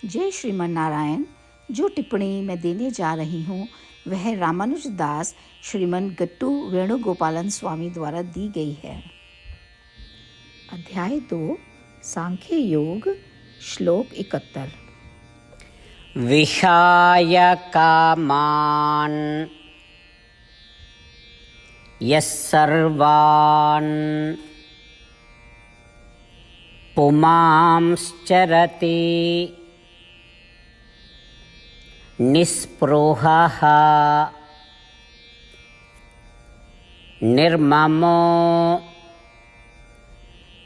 जय श्रीमन नारायण। जो टिप्पणी मैं देने जा रही हूँ वह रामानुज दास श्रीमन गट्टू वेणुगोपालन स्वामी द्वारा दी गई है। अध्याय 2 सांख्य योग, श्लोक 71। विहाय कामान् यः सर्वान् पुमांश्चरति निःस्पृहः निर्ममो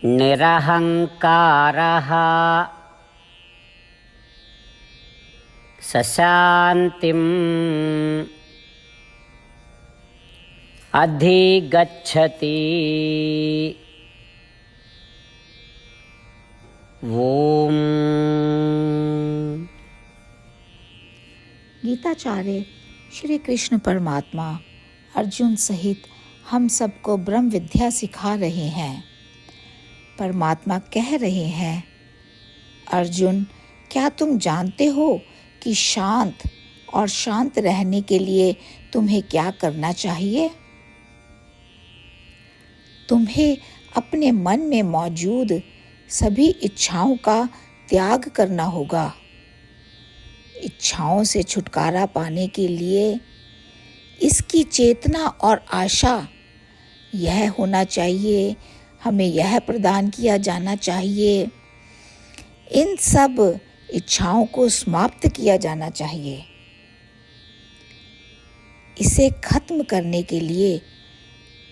निरहङ्कारः सशान्तिम् अधिगच्छति। ओम। गीताचार्य श्री कृष्ण परमात्मा अर्जुन सहित हम सबको ब्रह्म विद्या सिखा रहे हैं। परमात्मा कह रहे हैं, अर्जुन, क्या तुम जानते हो कि शांत और शांत रहने के लिए तुम्हें क्या करना चाहिए? तुम्हें अपने मन में मौजूद सभी इच्छाओं का त्याग करना होगा। इच्छाओं से छुटकारा पाने के लिए इसकी चेतना और आशा यह होना चाहिए, हमें यह प्रदान किया जाना चाहिए, इन सब इच्छाओं को समाप्त किया जाना चाहिए। इसे खत्म करने के लिए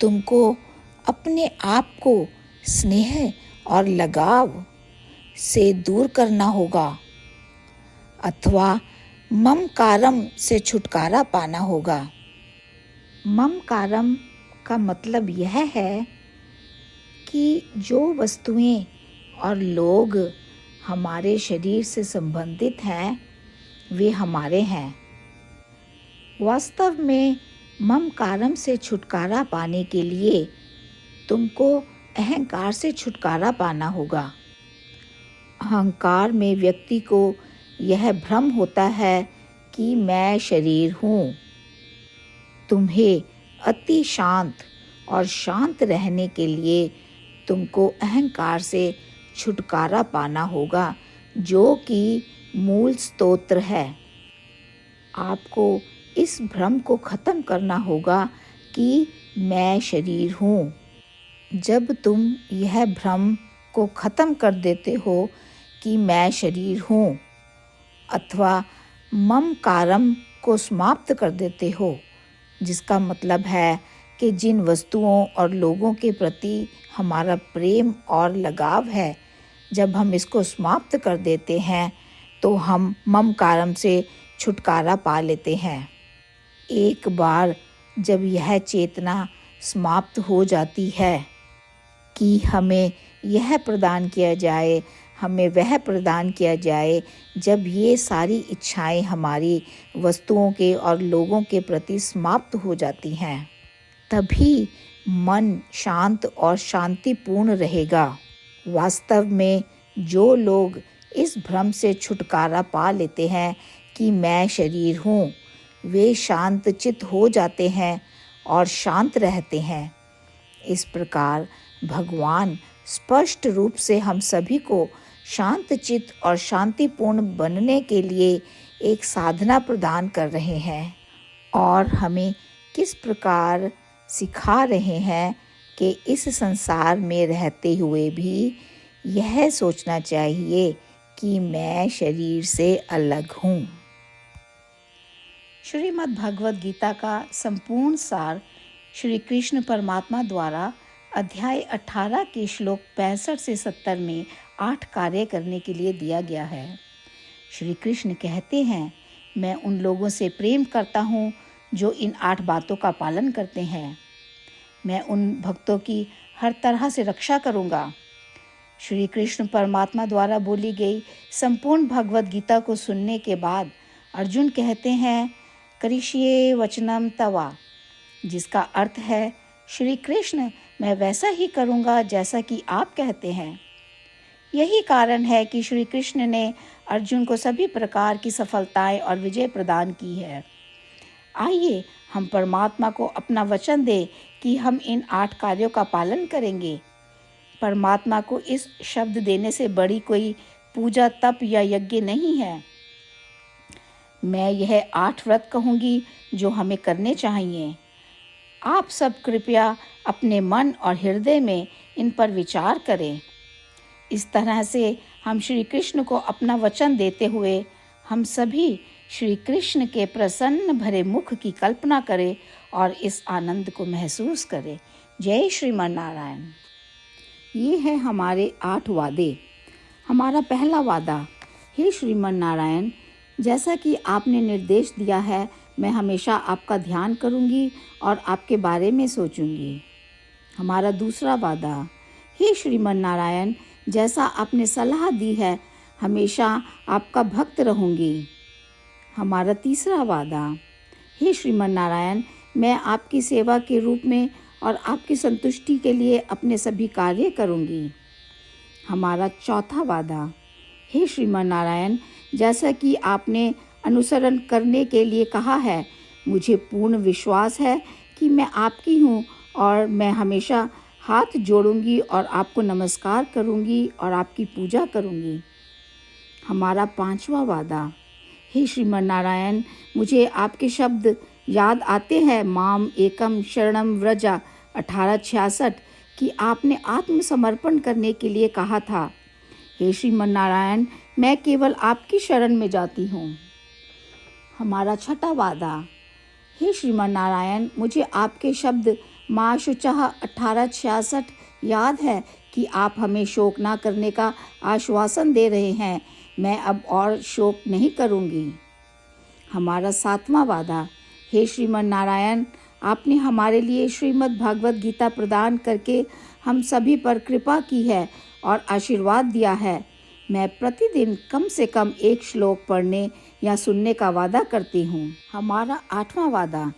तुमको अपने आप को स्नेह और लगाव से दूर करना होगा अथवा ममकारम से छुटकारा पाना होगा। ममकारम का मतलब यह है कि जो वस्तुएं और लोग हमारे शरीर से संबंधित हैं वे हमारे हैं। वास्तव में ममकारम से छुटकारा पाने के लिए तुमको अहंकार से छुटकारा पाना होगा। अहंकार में व्यक्ति को यह भ्रम होता है कि मैं शरीर हूँ। तुम्हें अति शांत और शांत रहने के लिए तुमको अहंकार से छुटकारा पाना होगा, जो कि मूल स्तोत्र है। आपको इस भ्रम को खत्म करना होगा कि मैं शरीर हूँ। जब तुम यह भ्रम को खत्म कर देते हो कि मैं शरीर हूँ अथवा ममकारम को समाप्त कर देते हो, जिसका मतलब है कि जिन वस्तुओं और लोगों के प्रति हमारा प्रेम और लगाव है, जब हम इसको समाप्त कर देते हैं तो हम ममकारम से छुटकारा पा लेते हैं। एक बार जब यह चेतना समाप्त हो जाती है कि हमें यह प्रदान किया जाए, हमें वह प्रदान किया जाए, जब ये सारी इच्छाएं हमारी वस्तुओं के और लोगों के प्रति समाप्त हो जाती हैं, तभी मन शांत और शांतिपूर्ण रहेगा। वास्तव में जो लोग इस भ्रम से छुटकारा पा लेते हैं कि मैं शरीर हूँ, वे शांत चित्त हो जाते हैं और शांत रहते हैं। इस प्रकार भगवान स्पष्ट रूप से हम सभी को शांत चित्त और शांतिपूर्ण बनने के लिए एक साधना प्रदान कर रहे हैं और हमें किस प्रकार सिखा रहे हैं कि इस संसार में रहते हुए भी यह सोचना चाहिए कि मैं शरीर से अलग हूँ। श्रीमद् भगवद गीता का संपूर्ण सार श्री कृष्ण परमात्मा द्वारा अध्याय 18 के श्लोक 65 से 70 में 8 कार्य करने के लिए दिया गया है। श्री कृष्ण कहते हैं, मैं उन लोगों से प्रेम करता हूँ जो इन 8 बातों का पालन करते हैं। मैं उन भक्तों की हर तरह से रक्षा करूँगा। श्री कृष्ण परमात्मा द्वारा बोली गई संपूर्ण भगवद गीता को सुनने के बाद अर्जुन कहते हैं, करिष्ये वचनम तवा, जिसका अर्थ है, श्री कृष्ण, मैं वैसा ही करूँगा जैसा कि आप कहते हैं। यही कारण है कि श्री कृष्ण ने अर्जुन को सभी प्रकार की सफलताएं और विजय प्रदान की है। आइए हम परमात्मा को अपना वचन दें कि हम इन 8 कार्यों का पालन करेंगे। परमात्मा को इस शब्द देने से बड़ी कोई पूजा, तप या यज्ञ नहीं है। मैं यह 8 व्रत कहूँगी जो हमें करने चाहिए। आप सब कृपया अपने मन और हृदय में इन पर विचार करें। इस तरह से हम श्री कृष्ण को अपना वचन देते हुए हम सभी श्री कृष्ण के प्रसन्न भरे मुख की कल्पना करें और इस आनंद को महसूस करें। जय श्रीमन नारायण। ये है हमारे 8 वादे। हमारा पहला वादा, हे श्रीमन नारायण, जैसा कि आपने निर्देश दिया है, मैं हमेशा आपका ध्यान करूंगी और आपके बारे में सोचूंगी। हमारा दूसरा वादा, हे श्रीमन नारायण, जैसा आपने सलाह दी है, हमेशा आपका भक्त रहूंगी। हमारा तीसरा वादा, हे श्रीमन नारायण, मैं आपकी सेवा के रूप में और आपकी संतुष्टि के लिए अपने सभी कार्य करूंगी। हमारा चौथा वादा, हे श्रीमन नारायण, जैसा कि आपने अनुसरण करने के लिए कहा है, मुझे पूर्ण विश्वास है कि मैं आपकी हूँ और मैं हमेशा हाथ जोड़ूंगी और आपको नमस्कार करूंगी और आपकी पूजा करूंगी। हमारा पांचवा वादा, हे श्रीमन नारायण, मुझे आपके शब्द याद आते हैं, माम एकम शरणम व्रजा 1866, कि आपने आत्मसमर्पण करने के लिए कहा था। हे श्रीमन नारायण, मैं केवल आपकी शरण में जाती हूँ। हमारा छठा वादा, हे श्रीमन नारायण, मुझे आपके शब्द माँ शुचः 1866 याद है कि आप हमें शोक ना करने का आश्वासन दे रहे हैं। मैं अब और शोक नहीं करूँगी। हमारा सातवां वादा, हे श्रीमन नारायण, आपने हमारे लिए श्रीमद् भागवत गीता प्रदान करके हम सभी पर कृपा की है और आशीर्वाद दिया है। मैं प्रतिदिन कम से कम 1 श्लोक पढ़ने या सुनने का वादा करती हूँ। हमारा 8वां वादा,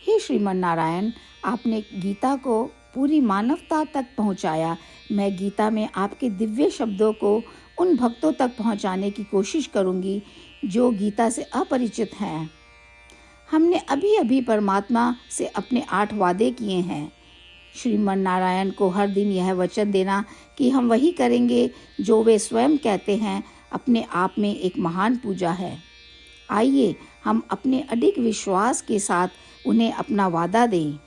हे श्रीमन नारायण, आपने गीता को पूरी मानवता तक पहुँचाया। मैं गीता में आपके दिव्य शब्दों को उन भक्तों तक पहुँचाने की कोशिश करूँगी जो गीता से अपरिचित हैं। हमने अभी अभी परमात्मा से अपने 8 वादे किए हैं। श्रीमन नारायण को हर दिन यह वचन देना कि हम वही करेंगे जो वे स्वयं कहते हैं, अपने आप में एक महान पूजा है। आइए हम अपने अडिग विश्वास के साथ उन्हें अपना वादा दें।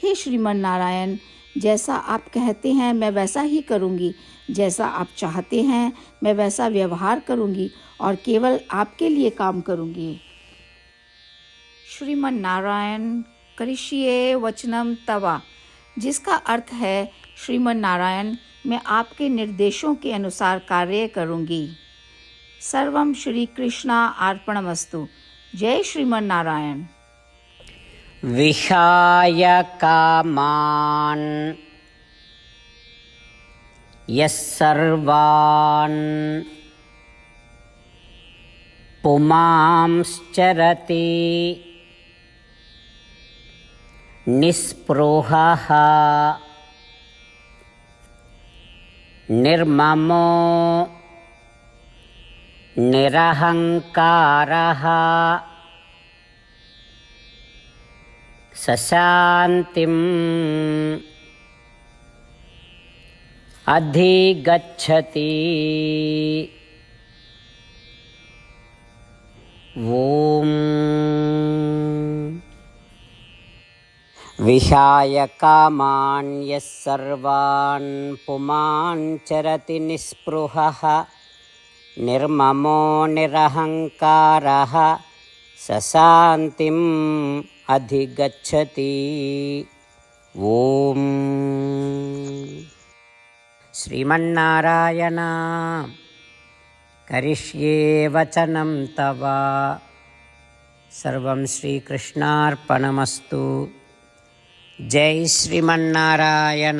हे श्रीमन नारायण, जैसा आप कहते हैं मैं वैसा ही करूँगी, जैसा आप चाहते हैं मैं वैसा व्यवहार करूँगी और केवल आपके लिए काम करूँगी। श्रीमन नारायण करिष्ये वचनम तवा, जिसका अर्थ है, श्रीमन नारायण, मैं आपके निर्देशों के अनुसार कार्य करूँगी। सर्वम श्री कृष्णा अर्पणमस्तु। जय श्रीमन नारायण। विहाय कामान् यस्सर्वान् पुमांश्चरति निःस्पृहः निर्ममो निरहङ्कारः सशान्तिम् अधिगच्छति। ॐ विहाय कामान् यस्सर्वान् पुमान् चरति निःस्पृहः निर्ममो निरहङ्कारः सशान्तिम् अधिगच्छति। ॐ श्रीमन्नारायण करिष्ये वचनं तव। सर्वं श्रीकृष्णार्पणमस्तु। जय श्रीमन्नारायण।